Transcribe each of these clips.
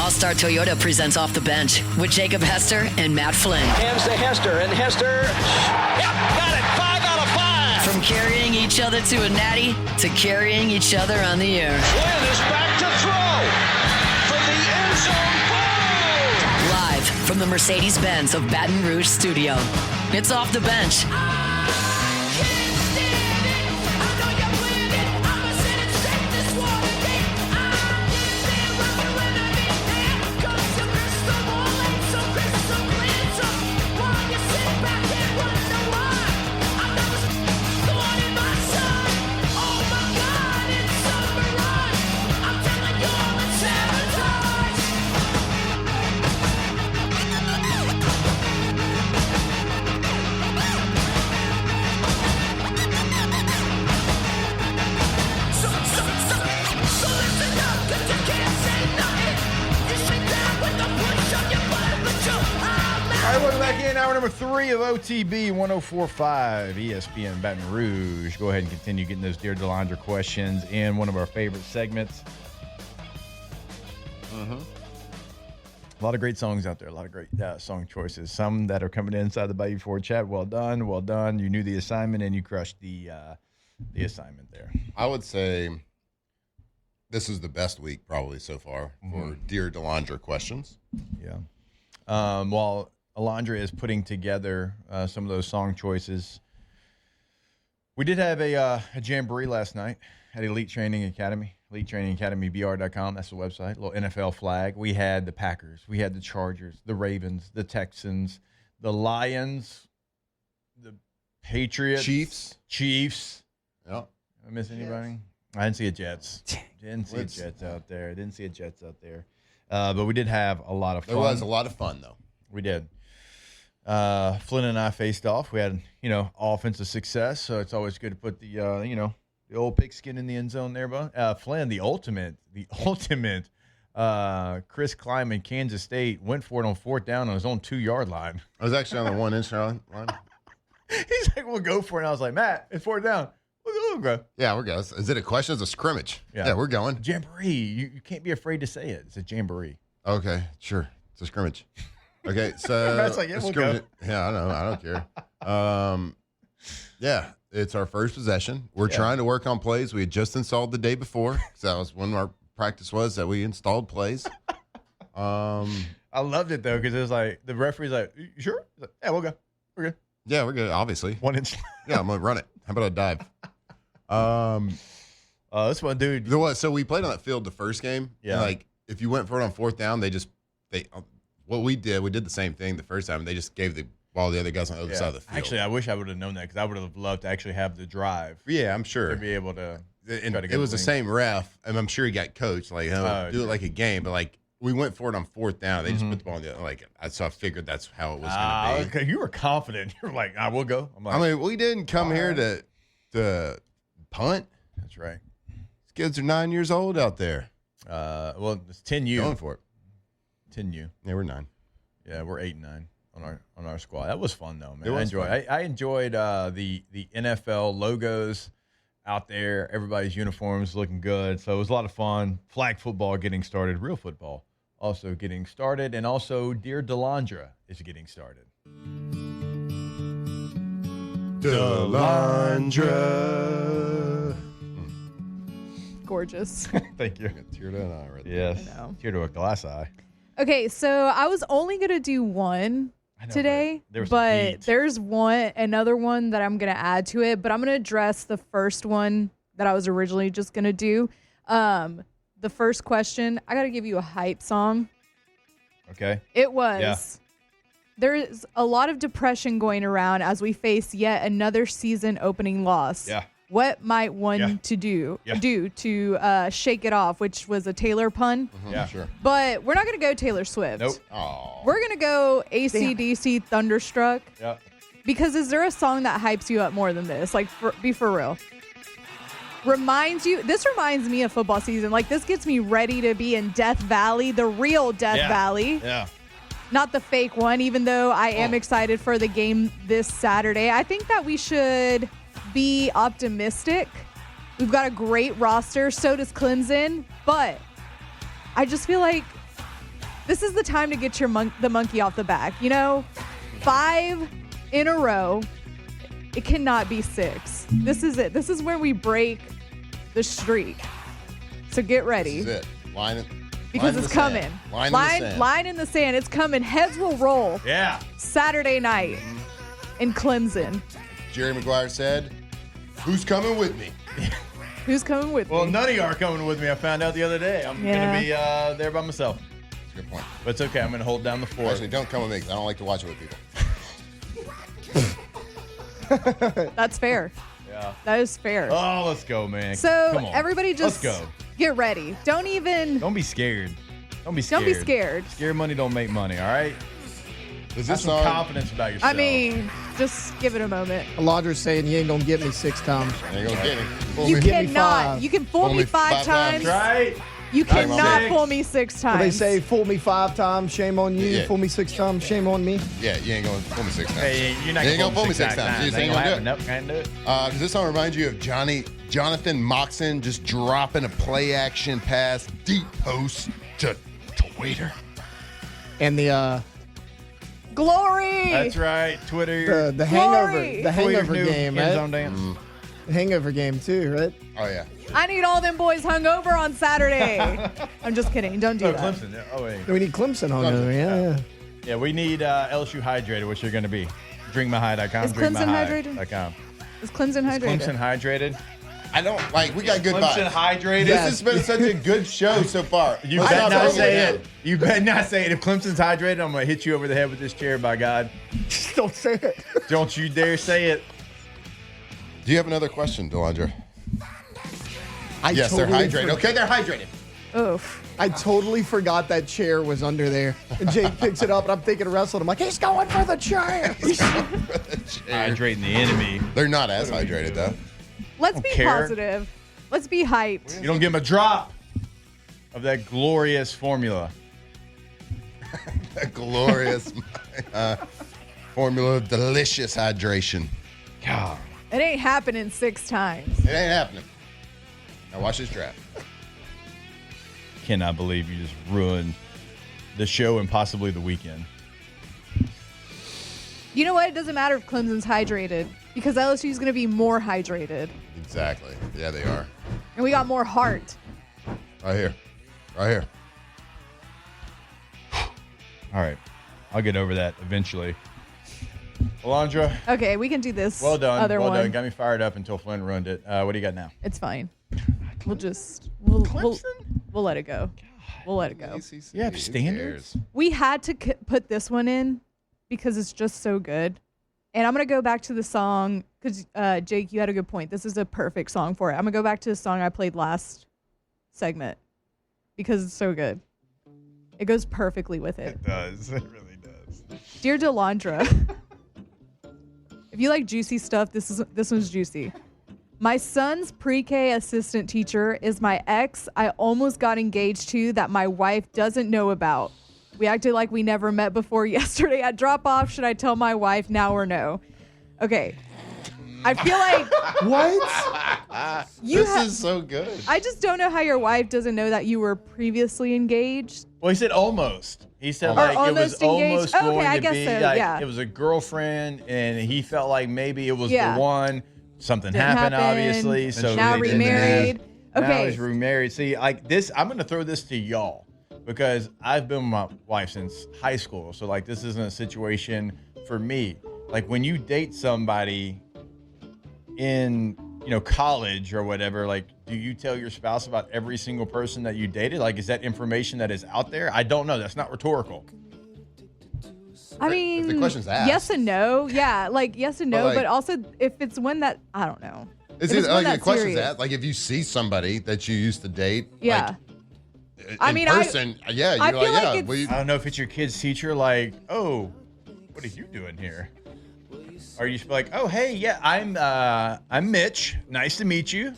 All-Star Toyota presents Off the Bench with Jacob Hester and Matt Flynn. Hands to Hester, and Hester, yep, got it, 5 out of 5. From carrying each other to a natty to carrying each other on the air. Flynn is back to throw from the end zone. Goal! Live from the Mercedes-Benz of Baton Rouge studio. It's Off the Bench. Hour number 3 of OTB 104.5 ESPN Baton Rouge. Go ahead and continue getting those Dear Delondra questions in one of our favorite segments. A lot of great songs out there. A lot of great song choices. Some that are coming inside the Bayou Ford chat. Well done. Well done. You knew the assignment and you crushed the assignment there. I would say this is the best week probably so far for Dear Delondra questions. Yeah. While Alondra is putting together some of those song choices, we did have a jamboree last night at Elite Training Academy, EliteTrainingAcademyBR.com. That's the website. A little NFL flag. We had the Packers. We had the Chargers, the Ravens, the Texans, the Lions, the Patriots. Chiefs. Yep. Did I miss anybody? I didn't see a Jets. Didn't see a Jets out there. But we did have a lot of fun. There was a lot of fun, though. We did. Flynn and I faced off. We had, offensive success, so it's always good to put the old pigskin in the end zone there, bud. Flynn, the ultimate, Chris Kleiman, Kansas State, went for it on 4th down on his own 2-yard line. I was actually on the 1-inch line. He's like, we'll go for it. And I was like, Matt, it's 4th down. We'll go. Yeah, we're going. Is it a question? It's a scrimmage. Yeah, we're going. Jamboree. You can't be afraid to say it. It's a jamboree. Okay, sure. It's a scrimmage. Okay, so Matt's like, yeah, we'll go. Yeah, I know. I don't care. Yeah, it's our first possession. We're trying to work on plays. We had just installed the day before, so that was when our practice was that we installed plays. I loved it though because it was like the referee's like, "You sure?" Like, yeah, we'll go. We're good. Yeah, we're good. Obviously, 1 inch. Yeah, I'm gonna run it. How about a dive? This one, dude. So we played on that field the first game. Yeah. And like if you went for it on 4th down, what we did the same thing the first time. And they just gave the ball to the other guys on the other side of the field. Actually, I wish I would have known that because I would have loved to actually have the drive. Yeah, I'm sure To be able to. And it was the same ref, and I'm sure he got coached. Like, do it like a game, but like we went for it on 4th down. They just put the ball in the so I figured that's how it was going to be. Okay, you were confident. You were like, "I will go." I'm like, I mean, we didn't come here to punt. That's right. These kids are 9 years old out there. Well, it's 10U. Going for it. 10U. Yeah, we're 9. Yeah, we're 8 and 9 on our squad. That was fun though, man. It was I enjoyed the NFL logos out there. Everybody's uniforms looking good, so it was a lot of fun. Flag football getting started, real football also getting started, and also Dear Delondra is getting started. Delondra. Gorgeous. Thank you. Tear to an eye right there. Yes. I know. Tear to a glass eye. Okay, so I was only going to do one today, but there's another one that I'm going to add to it, but I'm going to address the first one that I was originally just going to do. The first question, I got to give you a hype song. Okay. It was. There's a lot of depression going around as we face yet another season opening loss. Yeah. What might one to do to shake it off, which was a Taylor pun. Yeah, sure. But we're not going to go Taylor Swift. Nope. Aww. We're going to go AC/DC Thunderstruck. Yeah. Because is there a song that hypes you up more than this? Like, be for real. This reminds me of football season. Like, this gets me ready to be in Death Valley, the real Death Valley. Yeah. Not the fake one, even though I am excited for the game this Saturday. I think that we should be optimistic. We've got a great roster. So does Clemson. But I just feel like this is the time to get the monkey off the back. 5 in a row. It cannot be 6. This is it. This is when we break the streak. So get ready. This is it. Line it. Because it's coming. Line in the sand. It's coming. Heads will roll. Yeah. Saturday night in Clemson. Jerry Maguire said, "Who's coming with me?" Who's coming with me? Well, none of you are coming with me. I found out the other day. I'm going to be there by myself. That's a good point. But it's okay. I'm going to hold down the fort. Actually, don't come with me because I don't like to watch it with people. That's fair. Yeah. That is fair. Oh, let's go, man. So Come on. everybody just let's go. Get ready. Don't be scared. Don't be scared. Don't be scared. Scared money don't make money, all right? Is Have this some song? confidence about yourself. I mean, just give it a moment. Alondra's saying you ain't gonna get me 6 times. Ain't gonna get me. You Give me cannot. 5. You can fool me 5 times. right? You cannot 6. fool me 6 times. Well, they say fool me 5 times, shame on you. Yeah. Fool me 6 times, shame on me. Yeah, you ain't gonna fool me 6 times. Hey, you're not You ain't going to fool me 6 times. You just ain't gonna do it. Nope, can't do it. Does this song remind you of Jonathan Moxon just dropping a play action pass deep post to Waiter? And the Glory. That's right. Twitter. the Glory. hangover new game, end right? zone dance. The hangover game too, right? Oh yeah. I need all them boys hungover on Saturday. I'm just kidding. Don't do Oh, that. Clemson. Yeah. Oh, wait. We need Clemson hungover. Yeah. Yeah, we need LSU hydrated, which you're going to be. Drinkmyhigh.com. Is Clemson hydrated? Drinkmyhigh.com. Is Clemson hydrated? Clemson hydrated? I don't like. We got good Clemson vibes. hydrated? This has been such a good show so far. You Let's better not bring say down. it. You better not say it. If Clemson's hydrated, I'm going to hit you over the head with this chair, by God. Don't say it. Don't you dare say it. Do you have another question, Delondra? Yes, totally they're hydrated. Okay, they're hydrated. Oof. I totally forgot that chair was under there. And Jake picks it up, and I'm thinking of wrestling. I'm like, he's going for the chair. Hydrating the enemy. They're not as hydrated though. Let's be care. positive. Let's be hyped. You don't give them a drop of that glorious formula. A glorious formula of delicious hydration. God. It ain't happening 6 times. It ain't happening. Now watch this draft. Cannot believe you just ruined the show and possibly the weekend. You know what? It doesn't matter if Clemson's hydrated because LSU is going to be more hydrated. Exactly. Yeah, they are. And we got more heart. Right here. Right here. All right. I'll get over that eventually. Alondra, Okay, we can do this. well done. Other Well one. done. Got me fired up until Flynn ruined it. What do you got now? It's fine. We'll we'll Clemson? let it go. We'll let it go. You have standards? We had to put this one in because it's just so good. And I'm going to go back to the song because, Jake, you had a good point. This is a perfect song for it. I'm going to go back to the song I played last segment because it's so good. It goes perfectly with it. It does. It really does. Dear Delondra, if you like juicy stuff, this one's juicy. My son's pre-K assistant teacher is my ex I almost got engaged to that my wife doesn't know about. We acted like we never met before yesterday at drop-off. Should I tell my wife now or no? Okay. I feel like... What? This is so good. I just don't know how your wife doesn't know that you were previously engaged. Well, he said almost. He said Or like it was almost engaged. almost Okay, going I to guess be so, like yeah. it was a girlfriend, and he felt like maybe it was Yeah. the one. Something Didn't happened, happen. obviously. So Now they didn't remarried. have- Now Okay. he's remarried. See, like this, I'm going to throw this to y'all because I've been with my wife since high school. So like this isn't a situation for me. Like when you date somebody in college or whatever, like do you tell your spouse about every single person that you dated? Like is that information that is out there? I don't know. That's not rhetorical. I mean, If the question's asked. yes and no. Yeah, like yes and no, But, like- but also if it's one that I don't know. Is If it it's one like the that's question's serious. asked? Like if you see somebody that you used to date, Yeah. like, I in mean, person, yeah, you're I like, feel like yeah. it's- well, you- I don't know if it's your kid's teacher, like, oh, what are you doing here? Or you just be like, oh, hey, yeah, I'm Mitch. Nice to meet you.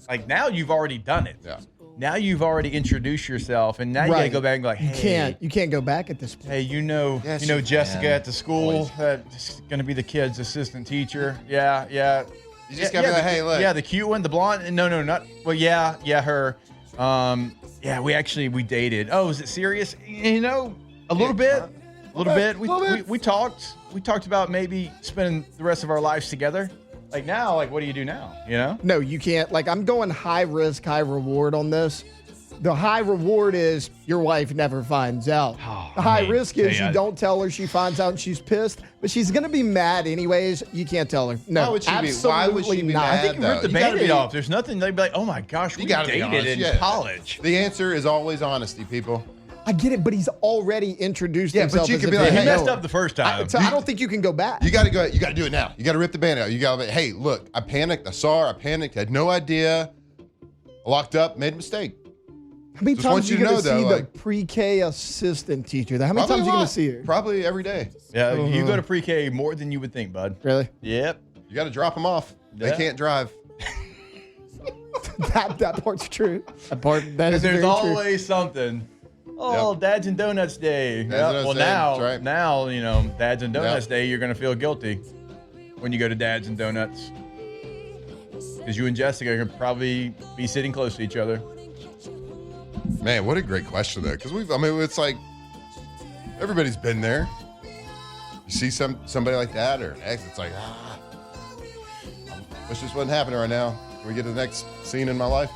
Like now you've already done it. yeah. Now you've already introduced yourself, and now you gotta Right. go back and be like, hey, You can't go back at this point. hey, Yes, you Jessica can. at the school that's gonna be the kid's assistant teacher. Yeah. You just gotta be like, hey, look. Yeah, the cute one, the blonde. No, not. Well, yeah, her. Yeah, we dated. Oh, is it serious? You know, a little bit. We talked. We talked about maybe spending the rest of our lives together. Like now, like what do you do now? You know? No, you can't. Like I'm going high risk, high reward on this. The high reward is your wife never finds out. The high risk is you don't tell her, she finds out and she's pissed, but she's going to be mad anyways. You can't tell her. No, why would she absolutely why would she be not. mad, I think you ripped the Band-Aid off. There's nothing. They'd be like, oh my gosh, we dated in college. The answer is always honesty, people. I get it, but he's already introduced himself. But you as can a be like, He hey, messed up the first time. I don't think you can go back. You got to go. You got to do it now. You got to rip the band out. You got to be, hey, look, I panicked. I panicked. Had no idea. I locked up. Made a mistake. How many times are you going to see the like, pre-K assistant teacher? How many times are you going to see her? Probably every day. Yeah, you go to pre-K more than you would think, bud. Really? Yep. You got to drop them off. Yeah. They can't drive. that part's true. That is There's very always something. Oh, Yep. Dads and Donuts Day. That's what I'm saying. Right. now, you know, Dads and Donuts Day, you're going to feel guilty when you go to Dads and Donuts. Because you and Jessica are going to probably be sitting close to each other. Man, what a great question though. Because it's like everybody's been there. You see somebody like that or an ex, it's like, wish this wasn't happening right now. Can we get to the next scene in my life?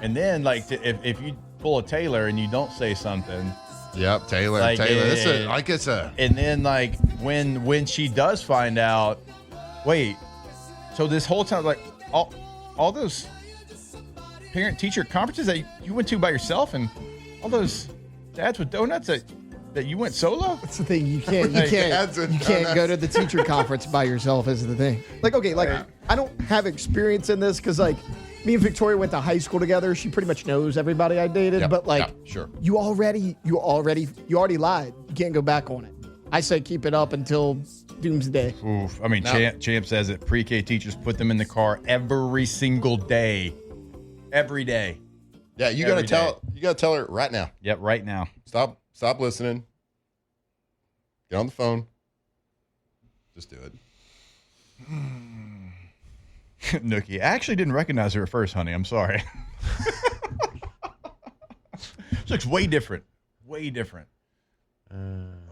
And then, like, if you pull a Taylor and you don't say something. Yep, Taylor. Like, It's a. And then, like, when she does find out, wait, so this whole time, like, all those parent-teacher conferences that you went to by yourself and all those dads with donuts that you went solo? That's the thing. You can't go to the teacher conference by yourself is the thing. Like, okay, like I don't have experience in this because like me and Victoria went to high school together. She pretty much knows everybody I dated, but like sure. you already lied. You can't go back on it. I say keep it up until doomsday. Oof. I mean, Champ says that pre-K teachers put them in the car every single day. Every day. Yeah, you gotta tell her right now. Yep, right now. Stop listening. Get on the phone. Just do it. Nookie, I actually didn't recognize her at first, honey. I'm sorry. She looks way different. Way different.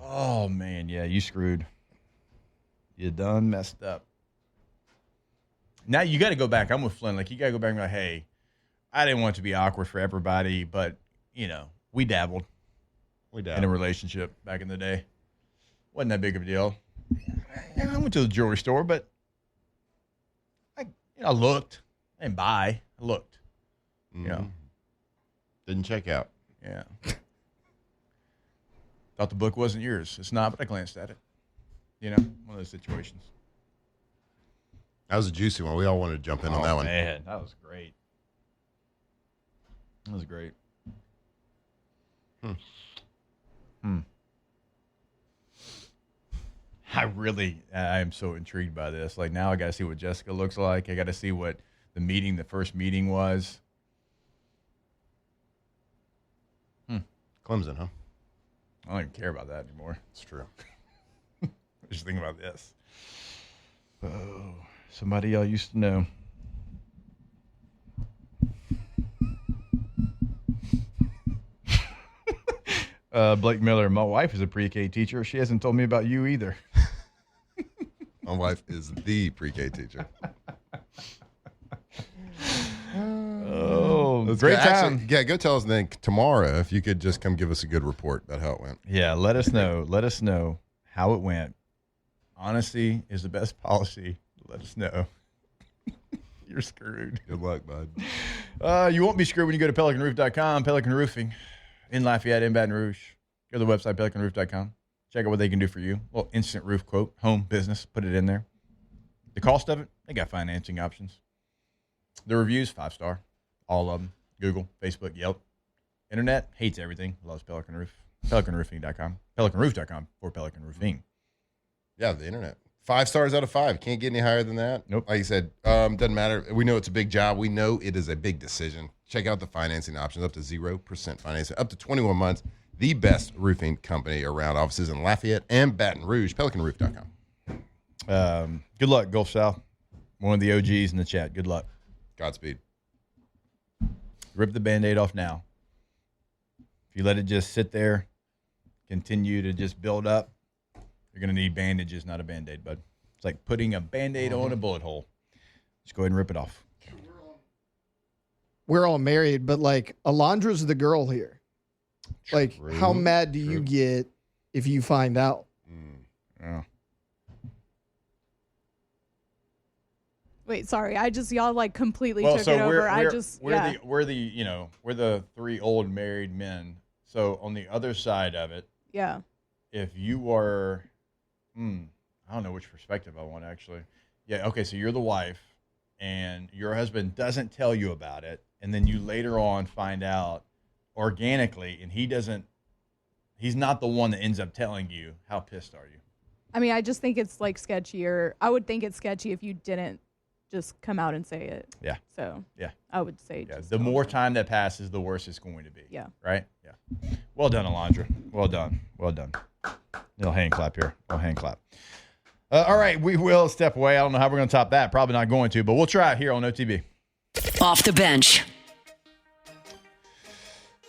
Oh, man. Yeah, you screwed. You done messed up. Now you got to go back. I'm with Flynn. Like, you got to go back and be like, hey, I didn't want it to be awkward for everybody, but, you know, we dabbled. In a relationship back in the day. Wasn't that big of a deal. I went to the jewelry store, but I looked. I didn't buy. I looked. Mm-hmm. You know. Didn't check out. Yeah. Thought the book wasn't yours. It's not, but I glanced at it. You know, one of those situations. That was a juicy one. We all wanted to jump in on that one. Man, that was great. That was great. I am so intrigued by this. Like now I got to see what Jessica looks like. I got to see what the first meeting was. Clemson, huh? I don't even care about that anymore. It's true. Just think about this. Oh, somebody y'all used to know. Blake Miller, my wife is a pre-K teacher. She hasn't told me about you either. My wife is the pre-K teacher. Oh, that's great good. time. Actually, yeah, go tell us then tomorrow if you could just come give us a good report about how it went. Yeah, let us know. Let us know how it went. Honesty is the best policy. Let us know. You're screwed. Good luck, bud. You won't be screwed when you go to PelicanRoof.com. Pelican Roofing in Lafayette, in Baton Rouge. Go to the website, PelicanRoof.com. Check out what they can do for you. A little instant roof quote, home, business, put it in there. The cost of it, they got financing options. The reviews, 5-star. All of them. Google, Facebook, Yelp. Internet, hates everything. Loves Pelican Roof. PelicanRoofing.com. PelicanRoof.com for Pelican Roofing. Yeah, the internet. 5 stars out of 5. Can't get any higher than that. Nope. Like you said, doesn't matter. We know it's a big job. We know it is a big decision. Check out the financing options. Up to 0% financing. Up to 21 months. The best roofing company around. Offices in Lafayette and Baton Rouge. PelicanRoof.com. Good luck, Gulf South. One of the OGs in the chat. Good luck. Godspeed. Rip the Band-Aid off now. If you let it just sit there, continue to just build up, you're going to need bandages, not a Band-Aid, bud. It's like putting a Band-Aid on a bullet hole. Just go ahead and rip it off. We're all married, but like Alondra's the girl here. Like, how mad do you get if you find out? Yeah. Wait, sorry. Y'all like completely took it over. We're the three old married men. So on the other side of it, yeah. If you were, I don't know which perspective I want actually. Yeah. Okay. So you're the wife, and your husband doesn't tell you about it, and then you later on find out organically, and he's not the one that ends up telling you. How pissed are you? I mean, I just think it's like sketchier. I would think it's sketchy if you didn't just come out and say it. Yeah. So yeah, I would say the more time that passes, the worse it's going to be. Yeah. Right? Yeah. Well done, Delondra. Well done. Well done. Little hand clap here. Little hand clap. All right, we will step away. I don't know how we're going to top that. Probably not going to, but we'll try it here on OTB. Off the bench.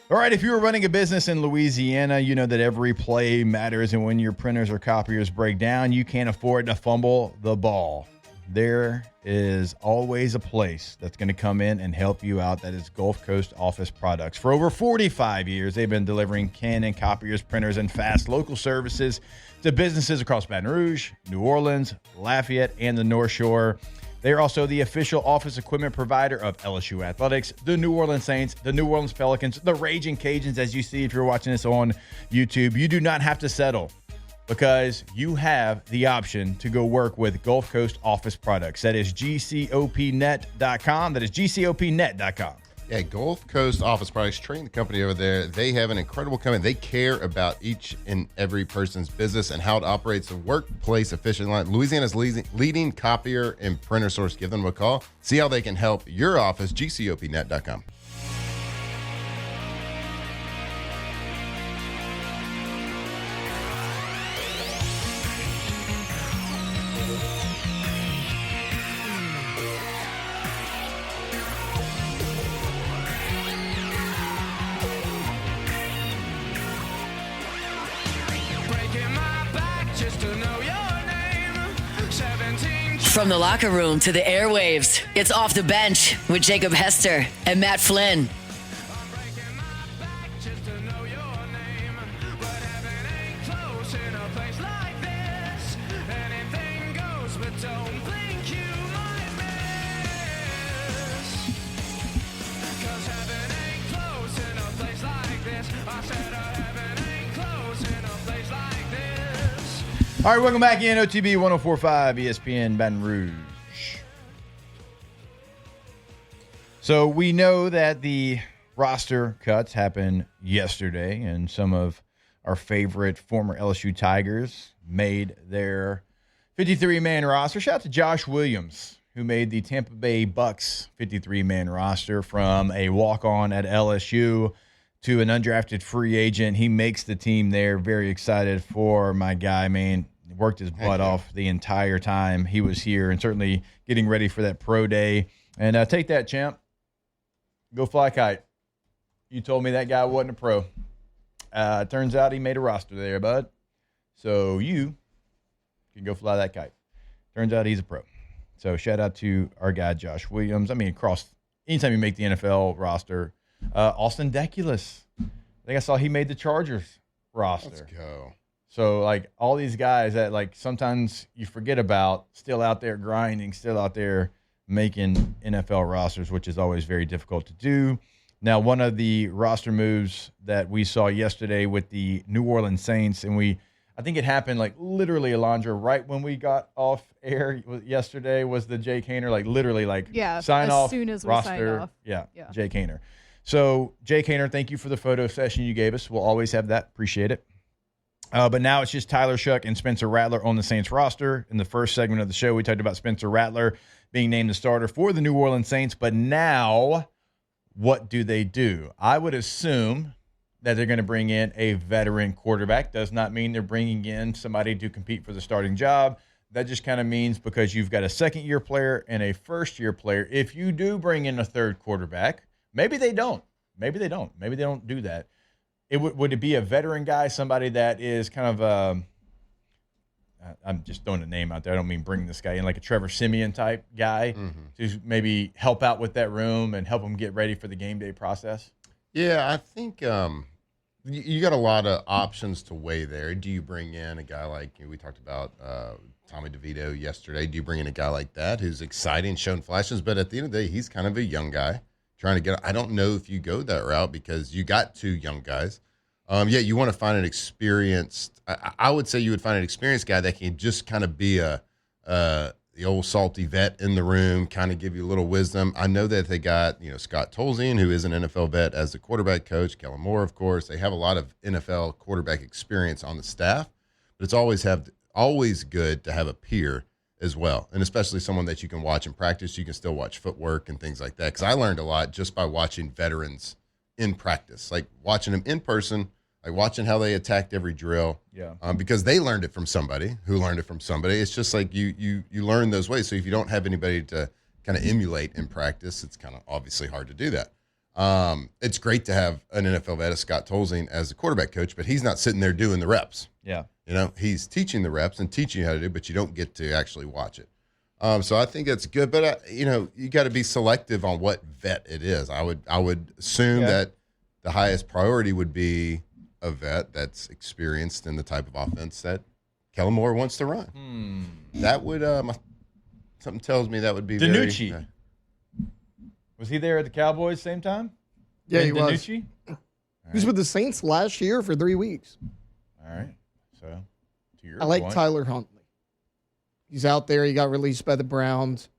All right, if you were running a business in Louisiana, you know that every play matters, and when your printers or copiers break down, you can't afford to fumble the ball. There is always a place that's going to come in and help you out. That is Gulf Coast Office Products. For over 45 years, they've been delivering Canon copiers, printers, and fast local services to businesses across Baton Rouge, New Orleans, Lafayette, and the North Shore. They are also the official office equipment provider of LSU Athletics, the New Orleans Saints, the New Orleans Pelicans, the Raging Cajuns, as you see if you're watching this on YouTube. You do not have to settle, because you have the option to go work with Gulf Coast Office Products. That is GCOPnet.com. That is GCOPnet.com. Yeah, Gulf Coast Office Products, train the company over there. They have an incredible company. They care about each and every person's business and how it operates the workplace efficiently. Louisiana's leading copier and printer source. Give them a call. See how they can help your office. GCOPnet.com. From the locker room to the airwaves, it's Off the Bench with Jacob Hester and Matt Flynn. All right, welcome back in OTB 104.5 ESPN Baton Rouge. So we know that the roster cuts happened yesterday, and some of our favorite former LSU Tigers made their 53-man roster. Shout out to Josh Williams, who made the Tampa Bay Bucks 53-man roster from a walk-on at LSU to an undrafted free agent. He makes the team there. Very excited for my guy, man. Worked his butt off the entire time he was here, and certainly getting ready for that pro day. And take that, champ. Go fly a kite. You told me that guy wasn't a pro. Turns out he made a roster there, bud. So you can go fly that kite. Turns out he's a pro. So shout out to our guy, Josh Williams. I mean, anytime you make the NFL roster, Austin Deculus. I think I saw he made the Chargers roster. Let's go. So, like, all these guys that, like, sometimes you forget about, still out there grinding, still out there making NFL rosters, which is always very difficult to do. Now, one of the roster moves that we saw yesterday with the New Orleans Saints, and I think it happened, like, literally, Alondra, right when we got off air yesterday, was the Jake Haener, like, literally, like, sign off. As soon as we roster, signed off. Yeah, Jake Haener. So, Jake Haener, thank you for the photo session you gave us. We'll always have that. Appreciate it. But now it's just Tyler Shuck and Spencer Rattler on the Saints roster. In the first segment of the show, we talked about Spencer Rattler being named the starter for the New Orleans Saints. But now, what do? I would assume that they're going to bring in a veteran quarterback. Does not mean they're bringing in somebody to compete for the starting job. That just kind of means because you've got a second-year player and a first-year player. If you do bring in a third quarterback, Maybe they don't. Maybe they don't do that. Would it be a veteran guy, somebody that is kind of I'm just throwing a name out there. I don't mean bring this guy in, like a Trevor Siemian type guy to maybe help out with that room and help them get ready for the game day process? Yeah, I think you got a lot of options to weigh there. Do you bring in a guy like we talked about Tommy DeVito yesterday? Do you bring in a guy like that who's exciting, showing flashes, but at the end of the day, he's kind of a young guy trying to get. I don't know if you go that route because you got two young guys. Yeah, you want to find an experienced. I would say you would find an experienced guy that can just kind of be the old salty vet in the room, kind of give you a little wisdom. I know that they got Scott Tolzien, who is an NFL vet, as the quarterback coach. Kellen Moore, of course. They have a lot of NFL quarterback experience on the staff, but it's always good to have a peer as well, and especially someone that you can watch in practice. You can still watch footwork and things like that. Because I learned a lot just by watching veterans in practice, like watching them in person. Like watching how they attacked every drill, because they learned it from somebody who learned it from somebody. It's just like you learn those ways. So if you don't have anybody to kind of emulate in practice, it's kind of obviously hard to do that. It's great to have an NFL vet, Scott Tolzien, as the quarterback coach, but he's not sitting there doing the reps. Yeah, he's teaching the reps and teaching you how to do it, but you don't get to actually watch it. So I think that's good, but you got to be selective on what vet it is. I would assume that the highest priority would be a vet that's experienced in the type of offense that Kellen Moore wants to run. That would something tells me that would be DiNucci. Was he there at the Cowboys same time? Yeah, he was. DiNucci? He was with the Saints last year for 3 weeks. All right. So, to your I like point. Tyler Huntley. He's out there. He got released by the Browns.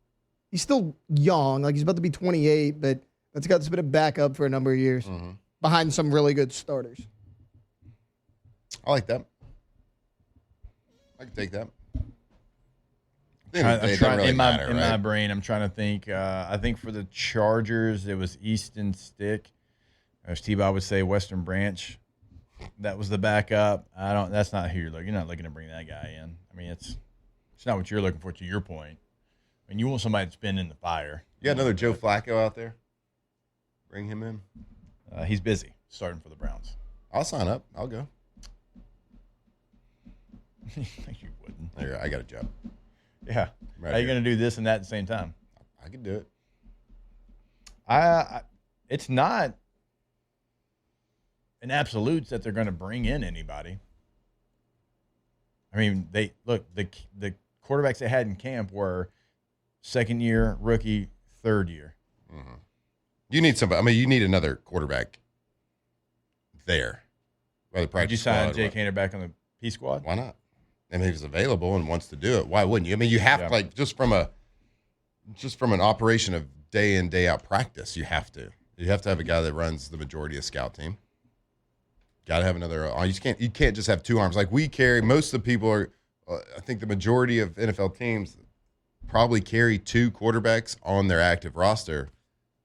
He's still young. Like, he's about to be 28, but that's been a backup for a number of years behind some really good starters. I like that. I can take that. I'm trying, in my brain, I'm trying to think. I think for the Chargers, it was Easton Stick. As T-Bob would say, Western Branch. That was the backup. That's not who you're looking. You're not looking to bring that guy in. I mean, it's not what you're looking for. To your point, I mean, you want somebody that's been in the fire. You got another Joe Flacco out there. Bring him in. He's busy starting for the Browns. I'll sign up. I'll go. You wouldn't. There, I got a job. Yeah. Right How are you going to do this and that at the same time? I can do it. It's not an absolute that they're going to bring in anybody. I mean, the quarterbacks they had in camp were second year, rookie, third year. Mm-hmm. You need somebody. I mean, you need another quarterback there. Would you sign Jake Haener back on the P squad? Why not? I mean, if he's available and wants to do it, why wouldn't you? I mean, you have to, just from an operation of day in, day out practice, you have to have a guy that runs the majority of scout team. Got to have another. You can't just have two arms like we carry. Most of the people are. I think the majority of NFL teams probably carry two quarterbacks on their active roster,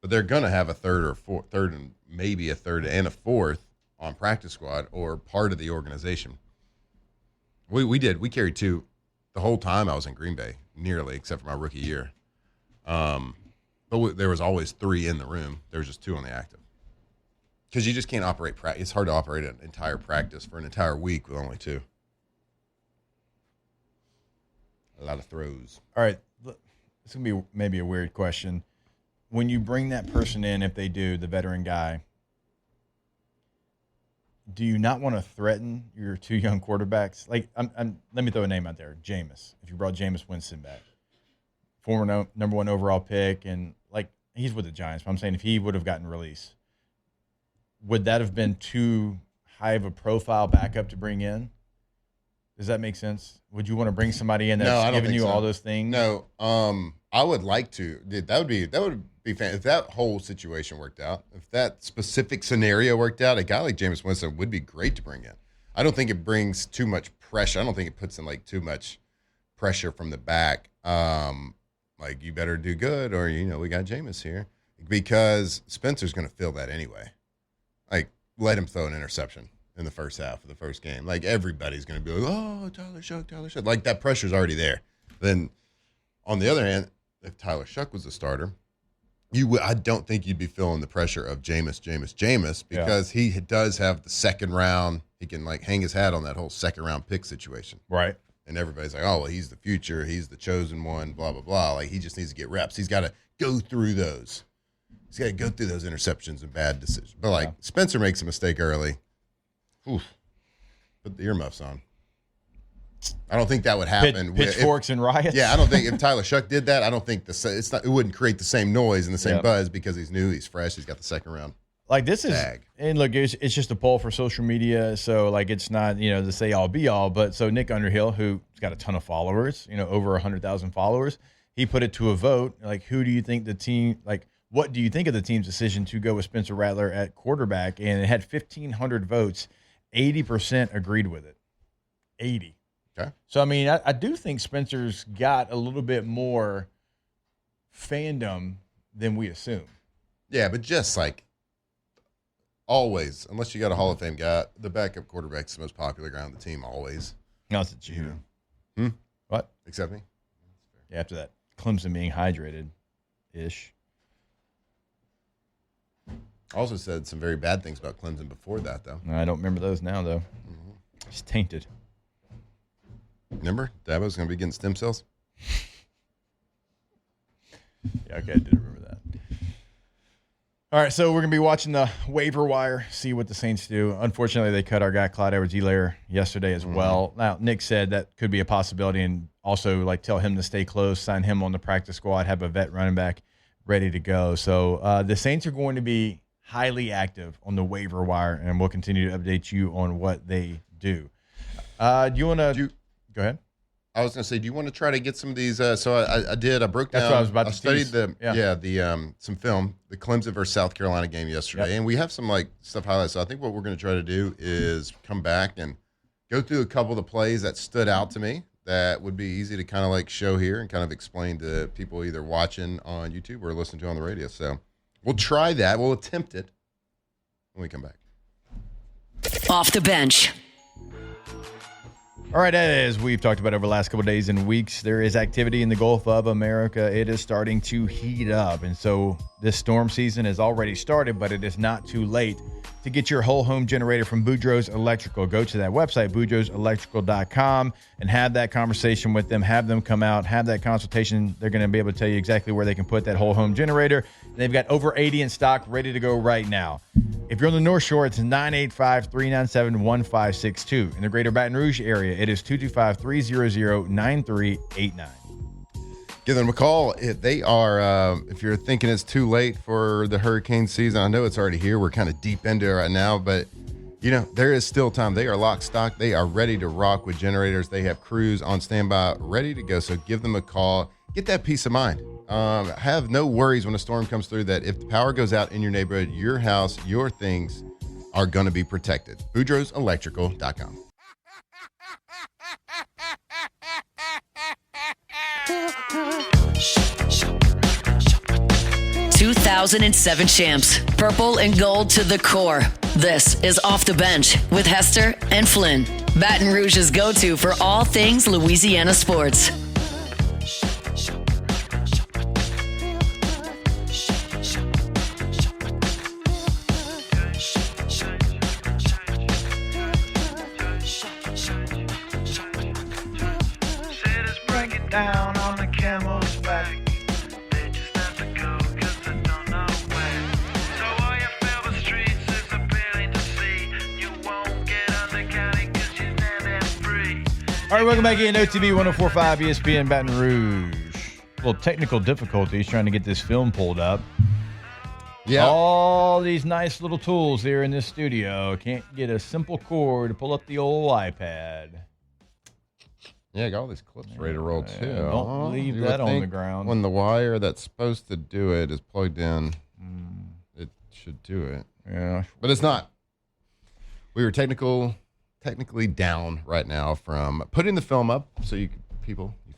but they're gonna have a third and maybe a third and a fourth on practice squad or part of the organization. We carried two the whole time I was in Green Bay, nearly, except for my rookie year. But there was always three in the room. There was just two on the active. Because you just can't operate practice. It's hard to operate an entire practice for an entire week with only two. A lot of throws. All right. It's going to be maybe a weird question. When you bring that person in, if they do, the veteran guy, do you not want to threaten your two young quarterbacks? Like, let me throw a name out there, Jameis. If you brought Jameis Winston back, former number one overall pick, and like he's with the Giants. But I'm saying if he would have gotten released, would that have been too high of a profile backup to bring in? Does that make sense? Would you want to bring somebody in that's giving you all those things? No, I would like to. That would be fantastic. If that whole situation worked out, if that specific scenario worked out, a guy like Jameis Winston would be great to bring in. I don't think it brings too much pressure. I don't think it puts in like too much pressure from the back. Like you better do good, or we got Jameis here, because Spencer's going to feel that anyway. Like let him throw an interception in the first half of the first game. Like everybody's going to be like, oh, Tyler Shuck. Like that pressure's already there. Then on the other hand, if Tyler Shuck was the starter, I don't think you'd be feeling the pressure of Jameis because he does have the second round. He can like hang his hat on that whole second round pick situation. Right. And everybody's like, oh, well, he's the future. He's the chosen one, blah, blah, blah. Like, he just needs to get reps. He's got to go through those. He's got to go through those interceptions and bad decisions. But, like, Spencer makes a mistake early. Oof. Put the earmuffs on. I don't think that would happen. Pitchforks and riots? Yeah, I don't think if Tyler Shuck did that, I don't think it wouldn't create the same noise and the same buzz because he's new, he's fresh, he's got the second round. Like this tag. And look, it's just a poll for social media, so like it's not the say all be all. But so Nick Underhill, who's got a ton of followers, over 100,000 followers, he put it to a vote. Like, who do you think the team? Like, what do you think of the team's decision to go with Spencer Rattler at quarterback? And it had 1,500 votes. 80% agreed with it. 80. Okay. So I mean, I do think Spencer's got a little bit more fandom than we assume. Yeah, but just like. Always, unless you got a Hall of Fame guy, the backup quarterback's the most popular guy on the team. Always. No, it's a Jew. What? Except me. Yeah, after that, Clemson being hydrated-ish. Also said some very bad things about Clemson before that, though. I don't remember those now, though. It's tainted. Remember, Dabo's going to be getting stem cells. Yeah, okay, I did remember that. All right, so we're going to be watching the waiver wire, see what the Saints do. Unfortunately, they cut our guy Clyde Edwards-Helaire yesterday as well. Now, Nick said that could be a possibility, and also like tell him to stay close, sign him on the practice squad, have a vet running back ready to go. So the Saints are going to be highly active on the waiver wire, and we'll continue to update you on what they do. Do you want to go ahead? I was going to say, do you want to try to get some of these? So I did. I broke down. That's what I was about to studied tease. some film, the Clemson versus South Carolina game yesterday, and we have some like stuff highlights. So I think what we're going to try to do is come back and go through a couple of the plays that stood out to me that would be easy to kind of like show here and kind of explain to people either watching on YouTube or listening to on the radio. So we'll try that. We'll attempt it when we come back. Off the bench. All right, as we've talked about over the last couple of days and weeks, there is activity in the Gulf of America. It is starting to heat up. And so this storm season has already started, but it is not too late to get your whole home generator from Boudreaux's Electrical. Go to that website, boudreauxelectrical.com, and have that conversation with them. Have them come out, have that consultation. They're going to be able to tell you exactly where they can put that whole home generator. They've got over 80 in stock ready to go right now. If you're on the North Shore, it's 985-397-1562. In the greater Baton Rouge area, it is 225-300-9389. Give them a call. They are, if you're thinking it's too late for the hurricane season, I know it's already here. We're kind of deep into it right now, but, there is still time. They are lock, stock. They are ready to rock with generators. They have crews on standby, ready to go. So give them a call. Get that peace of mind. Have no worries when a storm comes through that if the power goes out in your neighborhood, your house, your things are going to be protected. BoudreauxElectrical.com. 2007 champs, purple and gold to the core. This is Off the Bench with Hester and Flynn, Baton Rouge's go-to for all things Louisiana sports. Down on the camel's back. They just have to go cause they don't know where. So all you feel the streets is appealing to see. You won't get on the county cause you're never free. All right, welcome back in OTB 104.5 ESPN Baton Rouge. A little technical difficulties trying to get this film pulled up. Yeah. All these nice little tools here in this studio. Can't get a simple cord to pull up the old iPad. Yeah, I got all these clips ready to roll, too. Don't leave that on the ground. When the wire that's supposed to do it is plugged in, it should do it. Yeah. But it's not. We were technically down right now from putting the film up so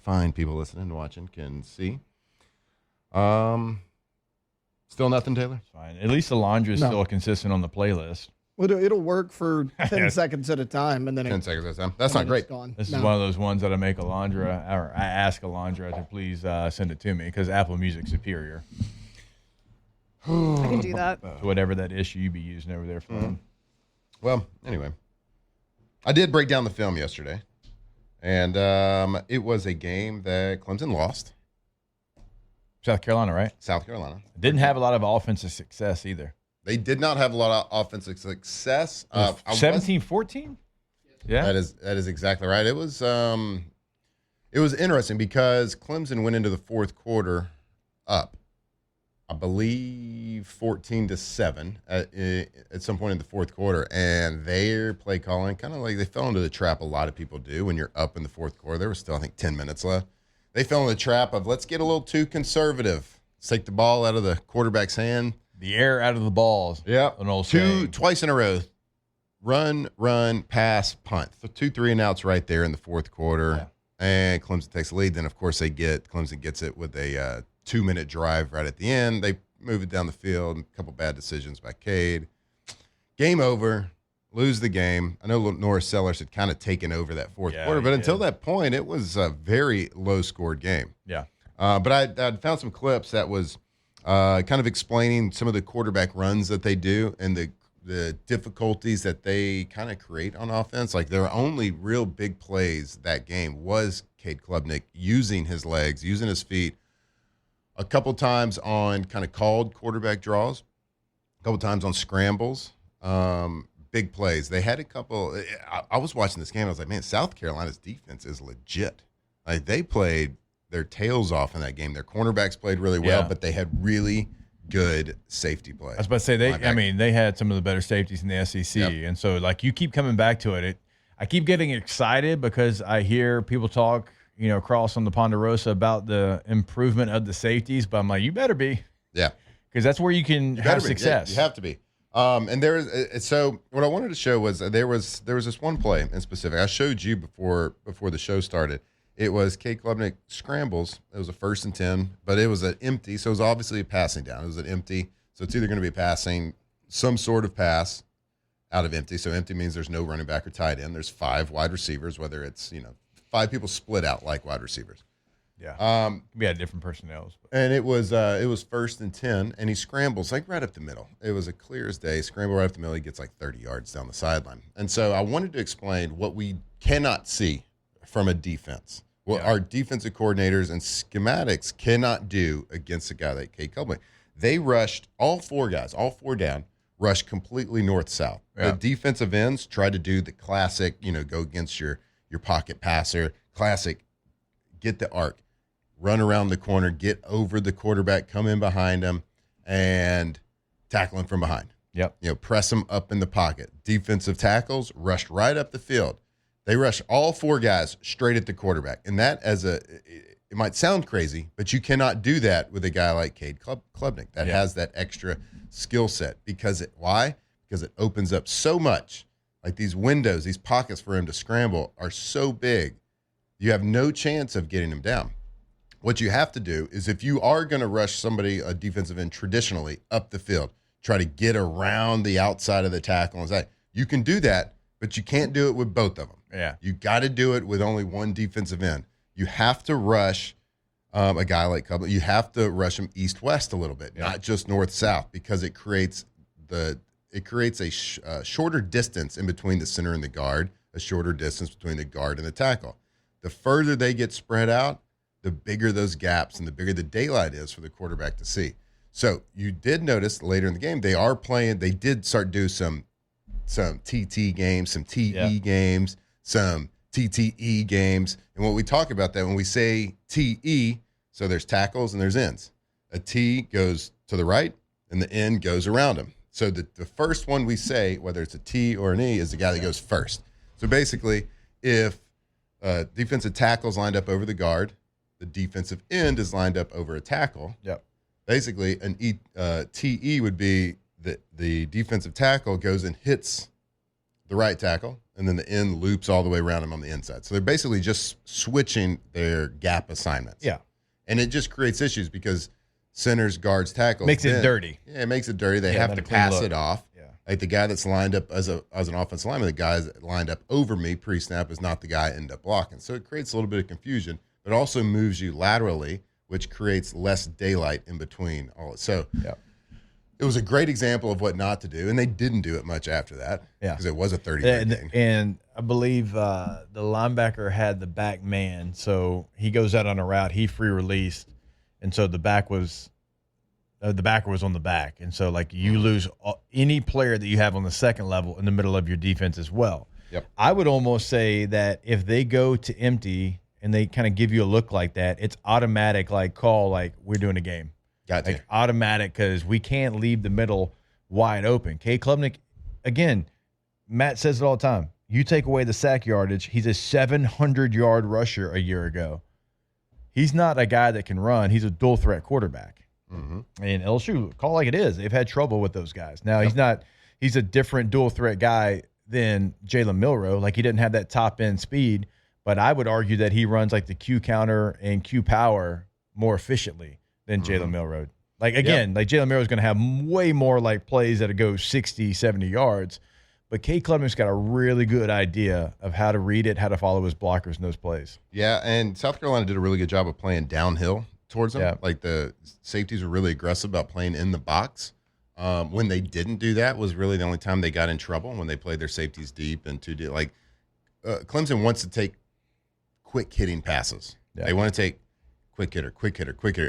fine people listening and watching can see. Still nothing, Taylor? It's fine. At least Delondra is still consistent on the playlist. It'll work for 10 seconds at a time, and then 10 seconds at a time. That's not great. This is one of those ones that I make Alondra, or I ask Alondra to please send it to me because Apple Music's superior. I can do that. Whatever that issue you be using over there for. Well, anyway, I did break down the film yesterday, and it was a game that Clemson lost. South Carolina, right? South Carolina. Didn't have a lot of offensive success either. They did not have a lot of offensive success. 17-14? Yeah. That is exactly right. It was interesting because Clemson went into the fourth quarter up, I believe 14-7 at some point in the fourth quarter, and their play calling kind of like they fell into the trap a lot of people do when you're up in the fourth quarter. There was still, I think, 10 minutes left. They fell in the trap of let's get a little too conservative. Let's take the ball out of the quarterback's hand. The air out of the balls. Yeah. Twice in a row. Run, pass, punt. So 2 3-and-outs right there in the fourth quarter. Yeah. And Clemson takes the lead. Then, of course, Clemson gets it with a 2-minute drive right at the end. They move it down the field. A couple bad decisions by Cade. Game over. Lose the game. I know Norris Sellers had kind of taken over that fourth quarter, but until that point, it was a very low-scored game. Yeah. But I found some clips that was kind of explaining some of the quarterback runs that they do and the difficulties that they kind of create on offense. Like their only real big plays that game was Cade Klubnik using his legs, using his feet, a couple times on kind of called quarterback draws, a couple times on scrambles. Big plays. They had a couple. I was watching this game. I was like, man, South Carolina's defense is legit. Like they played their tails off in that game. Their cornerbacks played really well, but they had really good safety plays. I was about to say they had some of the better safeties in the SEC, and so like you keep coming back to it. I keep getting excited because I hear people talk, across on the Ponderosa about the improvement of the safeties, but I'm like, you better be, because that's where you can have success. You have to be. So what I wanted to show was there was this one play in specific. I showed you before the show started. It was Cade Klubnik scrambles. It was a 1st and 10, but it was an empty, so it was obviously a passing down. It was an empty, so it's either going to be passing some sort of pass out of empty. So empty means there's no running back or tight end. There's 5 wide receivers, whether it's 5 people split out like wide receivers. Yeah. We had different personnel. And it was 1st and 10, and he scrambles like right up the middle. It was a clear as day. Scramble right up the middle. He gets like 30 yards down the sideline. And so I wanted to explain what we cannot see from a defense. What our defensive coordinators and schematics cannot do against a guy like Cade Klubnik. They rushed all 4 guys, all 4 down, rushed completely north-south. Yeah. The defensive ends tried to do the classic, go against your pocket passer, classic, get the arc. Run around the corner, get over the quarterback, come in behind him, and tackle him from behind. Yep. Press him up in the pocket. Defensive tackles rushed right up the field. They rushed all 4 guys straight at the quarterback. And that it might sound crazy, but you cannot do that with a guy like Cade Klubnik that has that extra skill set. Why? Because it opens up so much. Like these windows, these pockets for him to scramble are so big. You have no chance of getting him down. What you have to do is if you are going to rush somebody, a defensive end, traditionally up the field, try to get around the outside of the tackle. You can do that, but you can't do it with both of them. Yeah. You got to do it with only one defensive end. You have to rush a guy like Klubnik. You have to rush him east-west a little bit, not just north-south, because it creates a shorter distance in between the center and the guard, a shorter distance between the guard and the tackle. The further they get spread out, the bigger those gaps and the bigger the daylight is for the quarterback to see. So you did notice later in the game, they did start do some TT games, some TE games, some TTE games. And when we talk about that, when we say TE, so there's tackles and there's ends. A T goes to the right and the end goes around him. So the first one we say, whether it's a T or an E, is the guy that goes first. So basically, if defensive tackle's lined up over the guard, the defensive end is lined up over a tackle. Yep. Basically, an TE would be the defensive tackle goes and hits the right tackle, and then the end loops all the way around him on the inside. So they're basically just switching their gap assignments. Yeah. And it just creates issues because centers, guards, tackles. Makes it dirty. Yeah, it makes it dirty. They have to pass it off. Yeah. Like the guy that's lined up as an offensive lineman, the guy that lined up over me pre-snap is not the guy I end up blocking. So it creates a little bit of confusion. It also moves you laterally, which creates less daylight in between all. So It was a great example of what not to do, and they didn't do it much after that. Yeah, because it was a 30-yard game. And I believe the linebacker had the back man, so he goes out on a route, he free released, and so the backer was on the back, and so like you lose any player that you have on the second level in the middle of your defense as well. Yep. I would almost say that if they go to empty and they kind of give you a look like that, it's automatic, like call, like we're doing a game. Gotcha. Like automatic, because we can't leave the middle wide open. Cade Klubnik, again, Matt says it all the time. You take away the sack yardage, he's a 700-yard rusher a year ago. He's not a guy that can run. He's a dual threat quarterback. Mm-hmm. And LSU, call like it is. They've had trouble with those guys. Now, he's a different dual threat guy than Jalen Milroe. Like, he didn't have that top end speed, but I would argue that he runs like the Q counter and Q power more efficiently than Jalen Milroe. Like, again, like Jalen Milroe is going to have way more like plays that go 60, 70 yards. But Cade Klubnik's got a really good idea of how to read it, how to follow his blockers in those plays. Yeah, and South Carolina did a really good job of playing downhill towards them. Yeah. Like the safeties were really aggressive about playing in the box. When they didn't do that was really the only time they got in trouble, when they played their safeties deep and too deep. Like Clemson wants to take quick hitting passes. Yeah. They want to take quick hitter,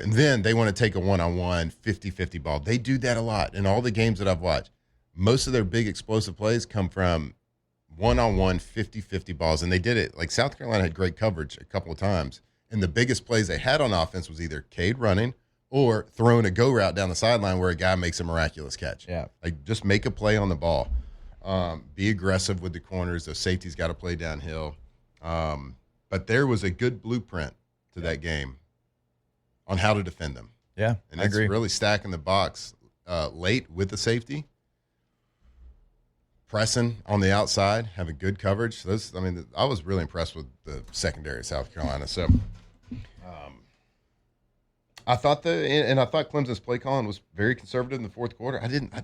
and then they want to take a one-on-one 50-50 ball. They do that a lot in all the games that I've watched. Most of their big explosive plays come from one-on-one 50-50 balls, and they did it. Like South Carolina had great coverage a couple of times, and the biggest plays they had on offense was either Cade running or throwing a go route down the sideline where a guy makes a miraculous catch. Yeah, like just make a play on the ball. Be aggressive with the corners. The safety's got to play downhill. But there was a good blueprint to that game on how to defend them. Yeah, and I it's agree. really stacking the box late with the safety. Pressing on the outside, having good coverage. I was really impressed with the secondary of South Carolina. So, I thought Clemson's play calling was very conservative in the fourth quarter. I didn't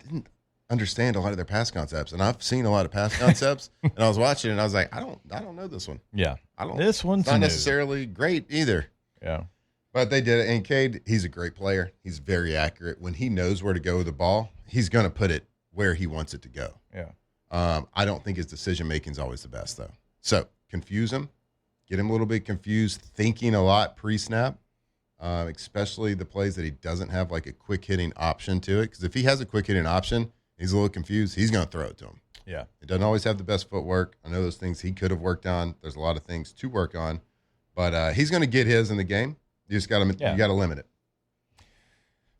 understand a lot of their pass concepts, and I've seen a lot of pass concepts. And I was watching, and I was like, I don't know this one. Yeah, This one's not necessarily great either. Yeah, but they did it. And Cade, he's a great player. He's very accurate. When he knows where to go with the ball, he's going to put it where he wants it to go. Yeah. I don't think his decision-making is always the best, though. So confuse him, get him a little bit confused, thinking a lot pre-snap, especially the plays that he doesn't have like a quick-hitting option to it. Because if he has a quick-hitting option, he's a little confused, he's going to throw it to him. Yeah. He doesn't always have the best footwork. I know those things he could have worked on. There's a lot of things to work on. But he's going to get his in the game. You just got to limit it.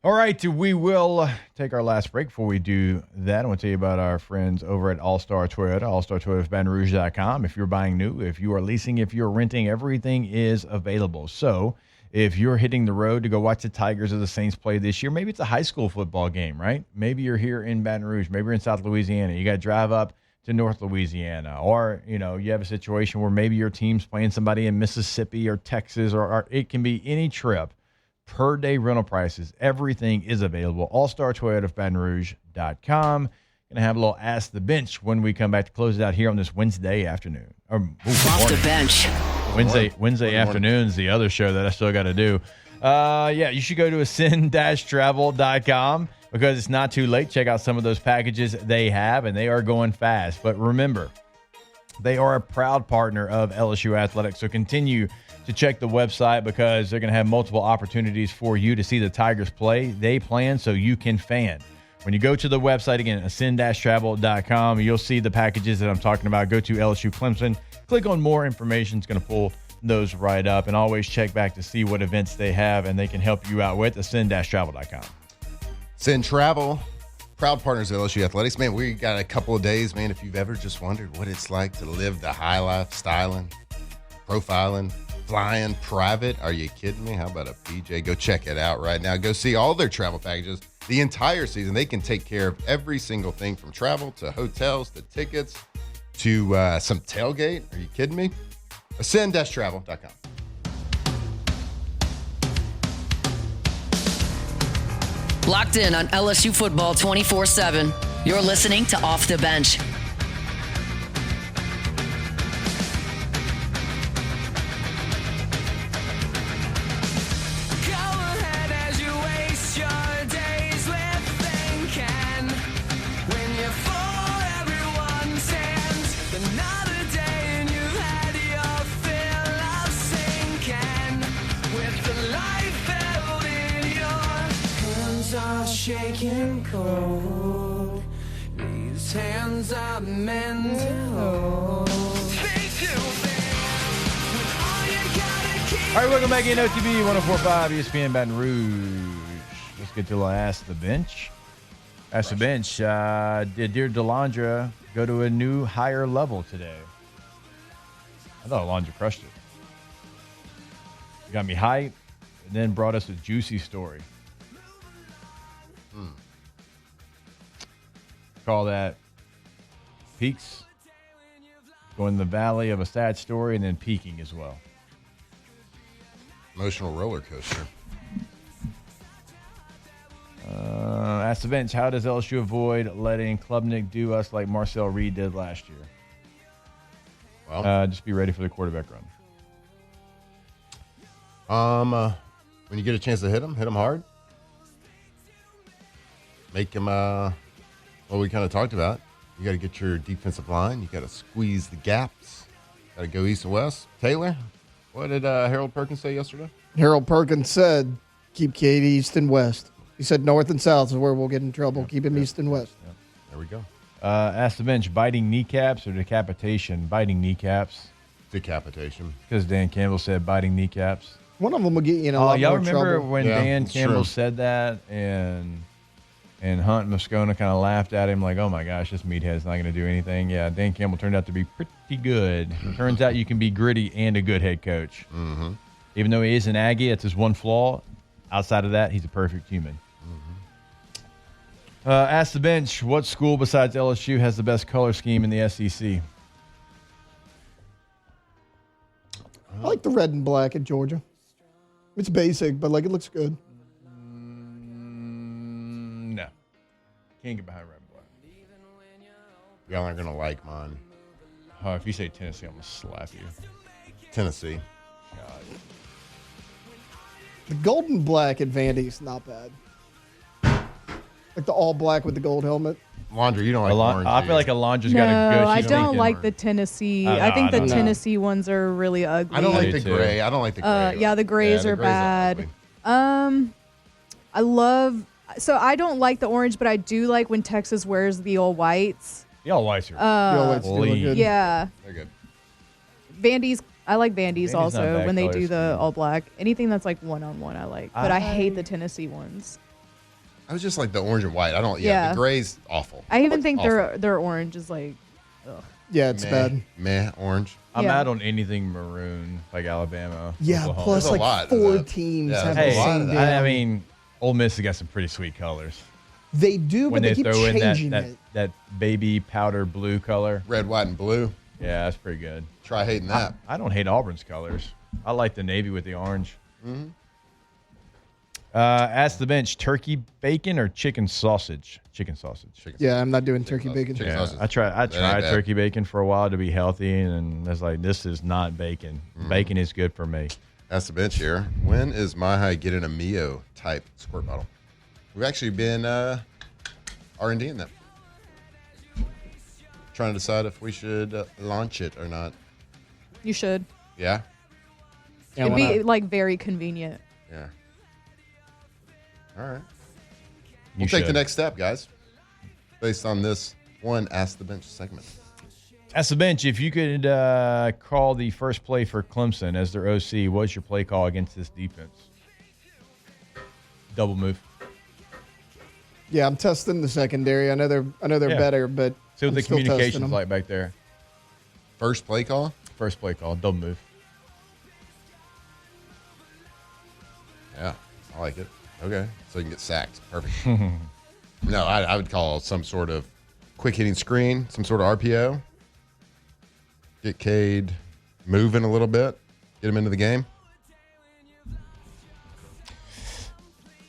All right, we will take our last break. Before we do that, I want to tell you about our friends over at All-Star Toyota, allstartoyotabatonrouge.com. If you're buying new, if you are leasing, if you're renting, everything is available. So if you're hitting the road to go watch the Tigers or the Saints play this year, maybe it's a high school football game, right? Maybe you're here in Baton Rouge. Maybe you're in South Louisiana. You got to drive up to North Louisiana. Or, you have a situation where maybe your team's playing somebody in Mississippi or Texas, or it can be any trip. Per day rental prices, everything is available. allstartoyotabatonrouge.com. Going to have a little Ask the Bench when we come back to close it out here on this Wednesday afternoon. Off the bench. Wednesday afternoon's the other show that I still got to do. You should go to ascend-travel.com because it's not too late. Check out some of those packages they have, and they are going fast. But remember, they are a proud partner of LSU Athletics, so continue to check the website because they're going to have multiple opportunities for you to see the Tigers play. They plan so you can fan. When you go to the website, again, ascend-travel.com, you'll see the packages that I'm talking about. Go to LSU Clemson, click on more information. It's going to pull those right up. And always check back to see what events they have and they can help you out with. ascend-travel.com. Send Travel, proud partners of LSU Athletics. Man, we got a couple of days, man. If you've ever just wondered what it's like to live the high life, styling, profiling, flying private, are you kidding me? How about a PJ? Go check it out right now. Go see all their travel packages the entire season. They can take care of every single thing from travel to hotels to tickets to some tailgate. Are you kidding me? Ascend-travel.com. Locked in on LSU football 24/7. You're listening to Off the Bench. Go ahead as you waste your days with thinking. shaking cold. These hands are meant to hold. All right, welcome back in OTB 104.5 ESPN Baton Rouge. Let's get to Ask the Bench. Ask the Bench. Did Dear Delondra go to a new higher level today? I thought Alondra crushed it. You got me hyped and then brought us a juicy story. Call that peaks, going in the valley of a sad story, and then peaking as well. Emotional roller coaster. Ask the Bench, how does LSU avoid letting Klubnik do us like Marcel Reed did last year? Well, just be ready for the quarterback run. when you get a chance to hit him hard. Make him, what we kind of talked about. You got to get your defensive line. You got to squeeze the gaps. Got to go east and west. Taylor, what did Harold Perkins say yesterday? Harold Perkins said, keep Cade east and west. He said north and south is where we'll get in trouble. Keep him east and west. Yep. There we go. Ask the Bench, biting kneecaps or decapitation? Biting kneecaps. Decapitation. Because Dan Campbell said biting kneecaps. One of them will get you in a lot y'all more remember trouble. when Dan Campbell said that and Hunt Moscona kind of laughed at him like, oh my gosh, this meathead's not going to do anything. Yeah, Dan Campbell turned out to be pretty good. Turns out you can be gritty and a good head coach. Mm-hmm. Even though he is an Aggie, that's his one flaw. Outside of that, he's a perfect human. Mm-hmm. Ask the Bench, what school besides LSU has the best color scheme in the SEC? I like the red and black at Georgia. It's basic, but it looks good. No. Can't get behind red and black. Y'all aren't going to like mine. If you say Tennessee, I'm going to slap you. Tennessee. God. The gold and black at Vandy's not bad. Like the all black with the gold helmet. Laundry, you don't like orange. I feel like Alondra's got a good. I don't like the Tennessee. I think the Tennessee ones are really ugly. I don't like the gray. I don't like the gray. Yeah, the grays are bad. I love. So I don't like the orange, but I do like when Texas wears the all whites. The all whites are. The all whites do look good. Yeah. They're good. Vandy's. I like Vandy's not also bad when they color do the scheme. all black. Anything that's like one-on-one, I like. But I hate the Tennessee ones. I was just like the orange and white. I don't. Yeah, the gray's awful. I even think their orange is like. Ugh. Yeah, it's bad. Meh, orange. I'm out on anything maroon, like Alabama. Yeah, Oklahoma. plus There's a lot of 4 that. teams Yeah, have there's the a lot same of damn. that. I mean, Ole Miss has got some pretty sweet colors. They do, When but they they keep throw in changing that it. that baby powder blue color. Red, white, and blue. Yeah, that's pretty good. Try hating that. I don't hate Auburn's colors. I like the navy with the orange. Mm-hmm. Ask the Bench, turkey bacon or chicken sausage? Chicken sausage. Yeah, I'm not doing turkey bacon. Chicken sausage. I tried bad. turkey bacon for a while to be healthy, and I was like, this is not bacon. Mm-hmm. Bacon is good for me. That's the Bench here. When is My High getting a Mio type squirt bottle? We've actually been R&D in that. Trying to decide if we should launch it or not. You should. Yeah? Yeah, It'd why be not? like very convenient. Yeah. All right. You We'll take the should. next step, guys, based on this one Ask the Bench segment. Ask the Bench, if you could call the first play for Clemson as their OC, what's your play call against this defense? Double move. Yeah, I'm testing the secondary. I know they're Yeah. better, but See what I'm the still testing communication's them. like back there. First play call? First play call, double move. Yeah, I like it. Okay, so you can get sacked. Perfect. No, I would call some sort of quick hitting screen, some sort of RPO. Get Cade moving a little bit, get him into the game.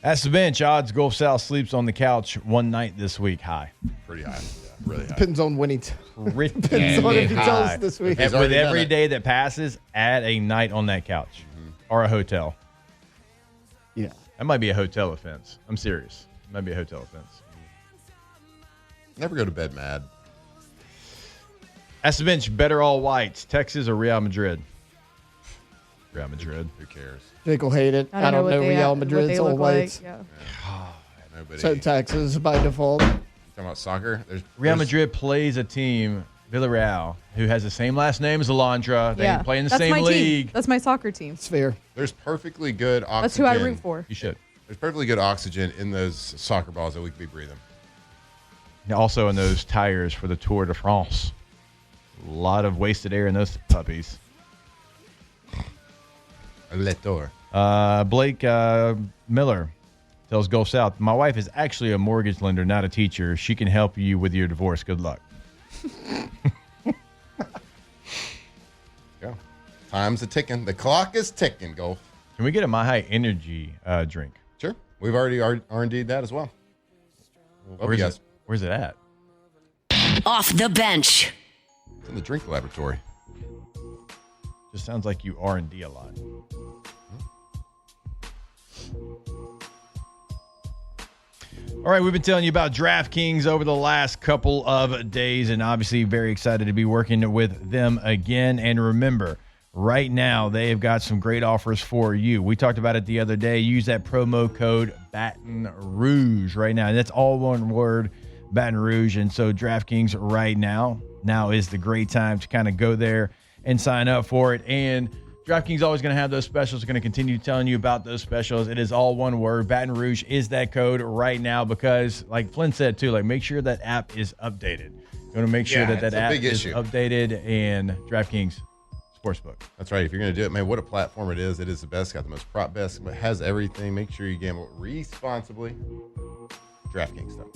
Ask the Bench, odds Gulf South sleeps on the couch one night this week. High. Pretty high. Yeah, really high. Depends on when he Pretty depends on if he high. tells us this week. He's With already done every it. day that passes, add a night on that couch or a hotel. Yeah. That might be a hotel offense. I'm serious. It might be a hotel offense. Never go to bed mad. Ask the Bench, better all whites, Texas or Real Madrid? Real Madrid. Who cares? Jake will hate it. I don't know what Real what Madrid's they all look whites. like. Yeah. Nobody. So Texas by default. You talking about soccer? Real Madrid plays a team, Villarreal, who has the same last name as Delondra. They play in the same my league. Team. That's my soccer team. It's fair. There's perfectly good oxygen. That's who I root for. You should. There's perfectly good oxygen in those soccer balls that we could be breathing. Also in those tires for the Tour de France. A lot of wasted air in those puppies. Letor. Blake Miller tells Gulf South, my wife is actually a mortgage lender, not a teacher. She can help you with your divorce. Good luck. Go. Time's a ticking. The clock is ticking, Gulf. Can we get a My High Energy drink? Sure. We've already R&D'd that as well. Where's it at? Off the bench. It's in the drink laboratory. Just sounds like you R&D a lot. All right, we've been telling you about DraftKings over the last couple of days, and obviously very excited to be working with them again. And remember, right now they have got some great offers for you. We talked about it the other day. Use that promo code Baton Rouge right now. And that's all one word, Baton Rouge. And so DraftKings right now is the great time to kind of go there and sign up for it. And DraftKings is always going to have those specials. We're going to continue telling you about those specials. It is all one word. Baton Rouge is that code right now because, like Flynn said too, like make sure that app is updated. You want to make sure that app is updated and DraftKings Sportsbook. That's right. If you're going to do it, man, what a platform it is. It is the best. Got the most prop best. It has everything. Make sure you gamble responsibly. DraftKings stuff.